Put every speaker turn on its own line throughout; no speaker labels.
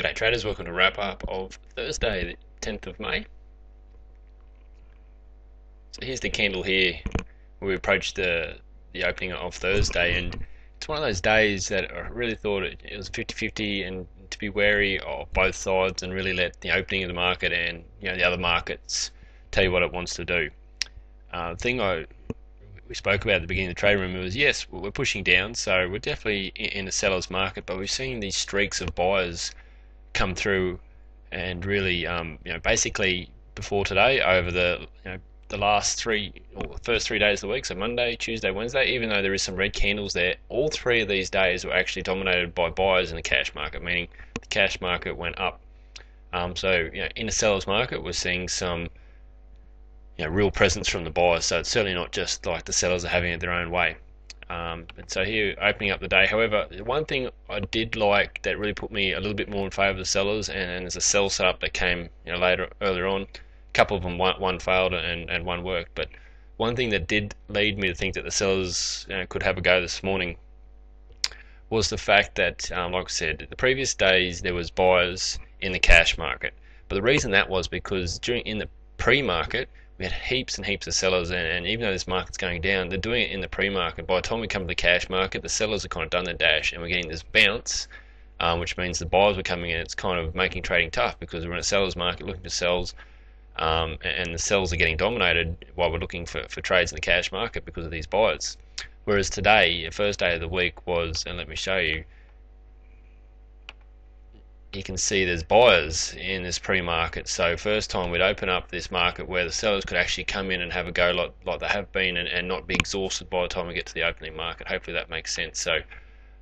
G'day traders, welcome to wrap up of Thursday the 10th of May. So here's the candle here where we approach the opening of Thursday, and it's one of those days that I really thought it was 50-50 and to be wary of both sides and really let the opening of the market and the other markets tell you what it wants to do. The thing we spoke about at the beginning of the trade room was, yes, we're pushing down, so we're definitely in a seller's market, but we've seen these streaks of buyers come through and really basically before today over the last first 3 days of the week, so Monday, Tuesday, Wednesday, even though there is some red candles there, all 3 of these days were actually dominated by buyers in the cash market, meaning the cash market went up. So in a seller's market we're seeing some real presence from the buyers, so it's certainly not just like the sellers are having it their own way. And so here, opening up the day. However, one thing I did like that really put me a little bit more in favour of the sellers, and there's a sell setup that came earlier on. A couple of them, one failed and one worked. But one thing that did lead me to think that the sellers could have a go this morning was the fact that, like I said, the previous days there was buyers in the cash market. But the reason that was because in the pre-market, we had heaps and heaps of sellers, and even though this market's going down, they're doing it in the pre-market. By the time we come to the cash market, the sellers have kind of done their dash, and we're getting this bounce, which means the buyers were coming in. It's kind of making trading tough because we're in a seller's market looking for sells, and the sells are getting dominated while we're looking for trades in the cash market because of these buyers. Whereas today, the first day of the week was, and let me show you, you can see there's buyers in this pre-market. So first time we'd open up this market where the sellers could actually come in and have a go like they have been, and not be exhausted by the time we get to the opening market. Hopefully that makes sense. So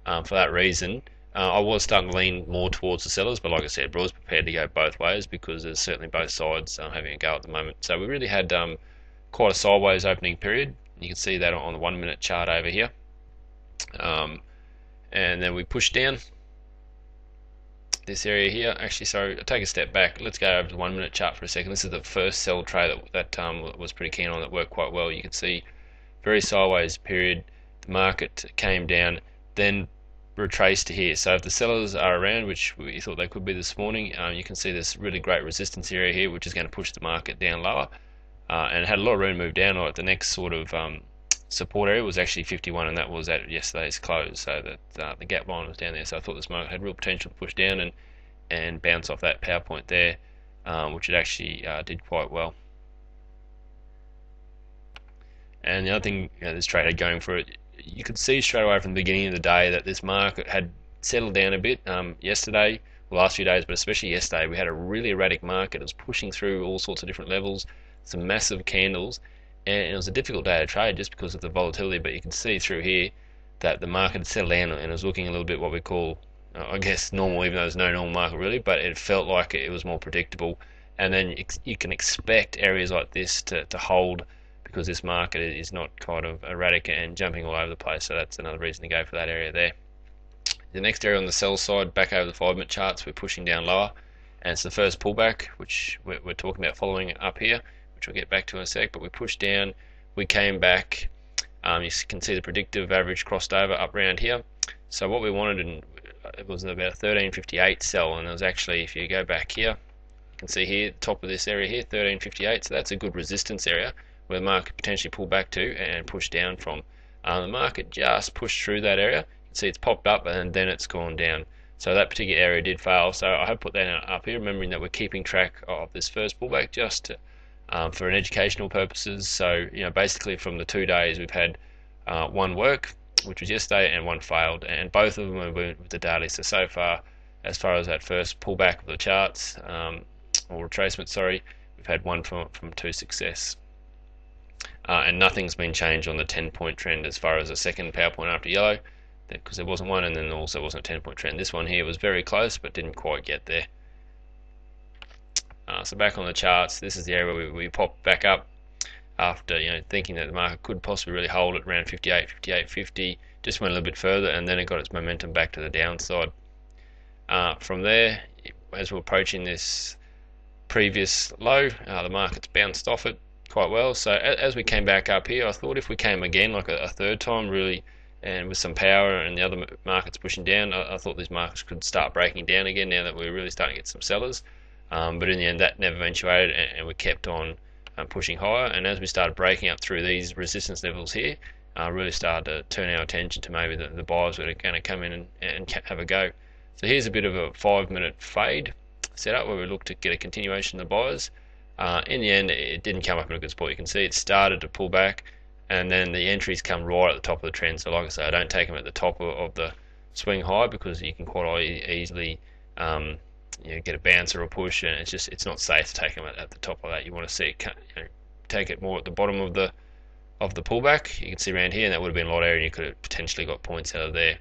for that reason, I was starting to lean more towards the sellers, but like I said, I was prepared to go both ways because there's certainly both sides having a go at the moment. So we really had quite a sideways opening period. You can see that on the 1 minute chart over here, and then we pushed down this area here. Actually, sorry, I'll take a step back. Let's go over the 1 minute chart for a second. This is the first sell trade that was pretty keen on, that worked quite well. You can see very sideways period. The market came down, then retraced to here. So if the sellers are around, which we thought they could be this morning, you can see this really great resistance area here, which is going to push the market down lower, and it had a lot of room to move down. Like the next sort of support area was actually 51, and that was at yesterday's close, so that the gap line was down there. So I thought this market had real potential to push down and bounce off that power point there, which it actually did quite well. And the other thing this trade had going for it, you could see straight away from the beginning of the day that this market had settled down a bit yesterday, the last few days, but especially yesterday. We had a really erratic market. It was pushing through all sorts of different levels, some massive candles, and it was a difficult day to trade just because of the volatility. But you can see through here that the market had settled down and it was looking a little bit what we call, I guess, normal, even though there's no normal market really, but it felt like it was more predictable. And then you can expect areas like this to hold, because this market is not kind of erratic and jumping all over the place. So that's another reason to go for that area there. The next area on the sell side, back over the 5 minute charts, we're pushing down lower, and it's the first pullback, which we're talking about following up here, which we'll get back to in a sec. But we pushed down, we came back, you can see the predictive average crossed over up around here. So what we wanted, it was about a 1358 sell, and it was actually, if you go back here, you can see here, top of this area here, 1358, so that's a good resistance area where the market potentially pull back to and push down from. The market just pushed through that area. You can see it's popped up and then it's gone down. So that particular area did fail. So I have put that up here, remembering that we're keeping track of this first pullback just for an educational purposes. So basically from the 2 days we've had one work, which was yesterday, and one failed, and both of them were with the daily. So far, as far as that first pullback of the charts, or retracement, sorry, we've had one from 2 success. And nothing's been changed on the 10-point trend as far as the second power point after yellow, because there wasn't one, and then also wasn't a 10-point trend. This one here was very close but didn't quite get there. So back on the charts, this is the area where we popped back up after thinking that the market could possibly really hold at around 58, 50. Just went a little bit further, and then it got its momentum back to the downside. From there, as we're approaching this previous low, the market's bounced off it quite well. So as we came back up here, I thought if we came again like a third time really and with some power and the other markets pushing down, I thought these markets could start breaking down again now that we're really starting to get some sellers. But in the end, that never eventuated, and we kept on pushing higher. And as we started breaking up through these resistance levels here, really started to turn our attention to maybe the buyers that are going to come in and have a go. So here's a bit of a 5-minute fade setup where we look to get a continuation of the buyers. In the end, it didn't come up in a good spot. You can see it started to pull back, and then the entries come right at the top of the trend. So like I say, I don't take them at the top of the swing high, because you can quite easily get a bounce or a push, and it's not safe to take them at the top of that. You want to see it, take it more at the bottom of the pullback. You can see around here, and that would have been a lot area, and you could have potentially got points out of there.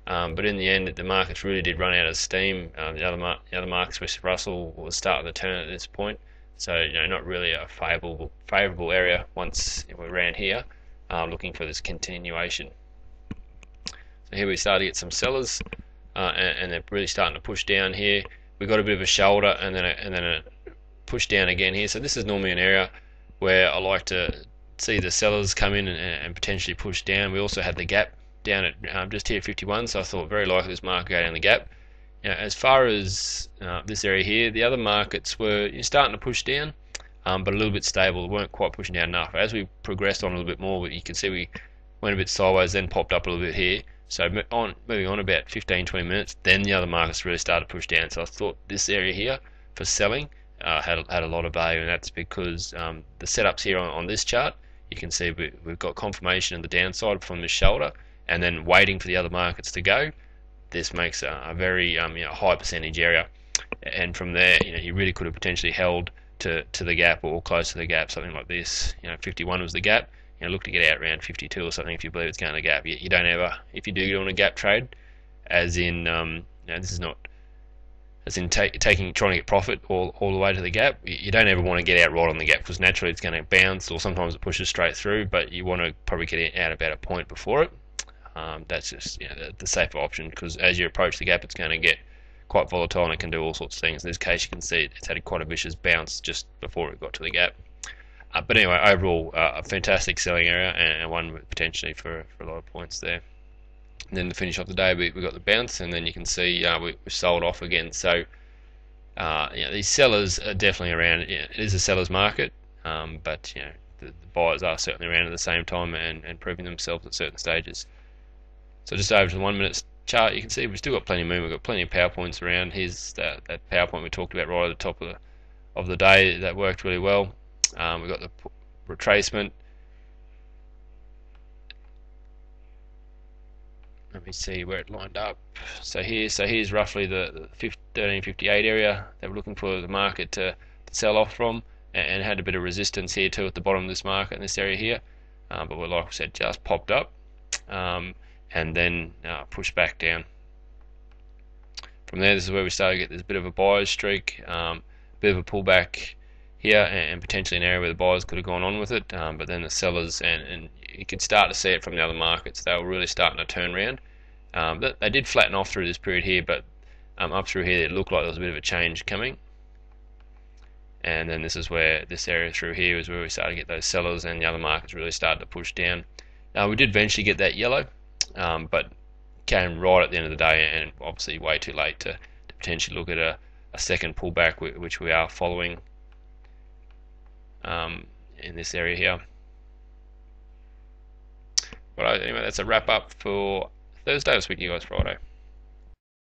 But in the end, the markets really did run out of steam. The other markets, which Russell was starting to turn at this point. So not really a favourable area once we're around here, looking for this continuation. So here we start to get some sellers, and they're really starting to push down here. We got a bit of a shoulder, and then a push down again here. So this is normally an area where I like to see the sellers come in and potentially push down. We also had the gap down at just here 51, so I thought very likely this market go down the gap. As far as this area here, the other markets were starting to push down, but a little bit stable. They weren't quite pushing down enough. As we progressed on a little bit more, you can see we went a bit sideways, then popped up a little bit here. So moving on about 15-20 minutes, then the other markets really started to push down. So I thought this area here for selling had a lot of value, and that's because the setups here on this chart, you can see we've got confirmation of the downside from this shoulder, and then waiting for the other markets to go. This makes a very high percentage area, and from there you really could have potentially held to the gap or close to the gap, something like this. 51 was the gap. Look to get out around 52 or something if you believe it's going to the gap. You don't ever, if you do get on a gap trade, as in this is not as in trying to get profit all the way to the gap. You don't ever want to get out right on the gap, because naturally it's going to bounce, or sometimes it pushes straight through. But you want to probably get out about a point before it. That's just the safer option, because as you approach the gap, it's going to get quite volatile and it can do all sorts of things. In this case, you can see it's had quite a vicious bounce just before it got to the gap. But anyway, overall, a fantastic selling area, and one potentially for a lot of points there. And then to finish off the day, we got the bounce, and then you can see we sold off again. So these sellers are definitely around. It is a seller's market, but the buyers are certainly around at the same time and proving themselves at certain stages. So just over to the 1 minute chart, you can see we've still got plenty of movement. We've got plenty of power points around. Here's that power point we talked about right at the top of the day. That worked really well. We've got the retracement. Let me see where it lined up. So here's roughly the 1358 area that we're looking for the market to sell off from, and had a bit of resistance here too at the bottom of this market in this area here. But like I said, just popped up. And then push back down. From there, this is where we start to get this bit of a buyer's streak, bit of a pullback here, and potentially an area where the buyers could have gone on with it, but then the sellers, and you could start to see it from the other markets, they were really starting to turn around. They did flatten off through this period here, but up through here it looked like there was a bit of a change coming. And then this is where this area through here is where we started to get those sellers, and the other markets really started to push down. We did eventually get that yellow, but came right at the end of the day, and obviously way too late to potentially look at a second pullback, which we are following in this area here. But anyway, that's a wrap up for Thursday. I'll speak to you guys Friday.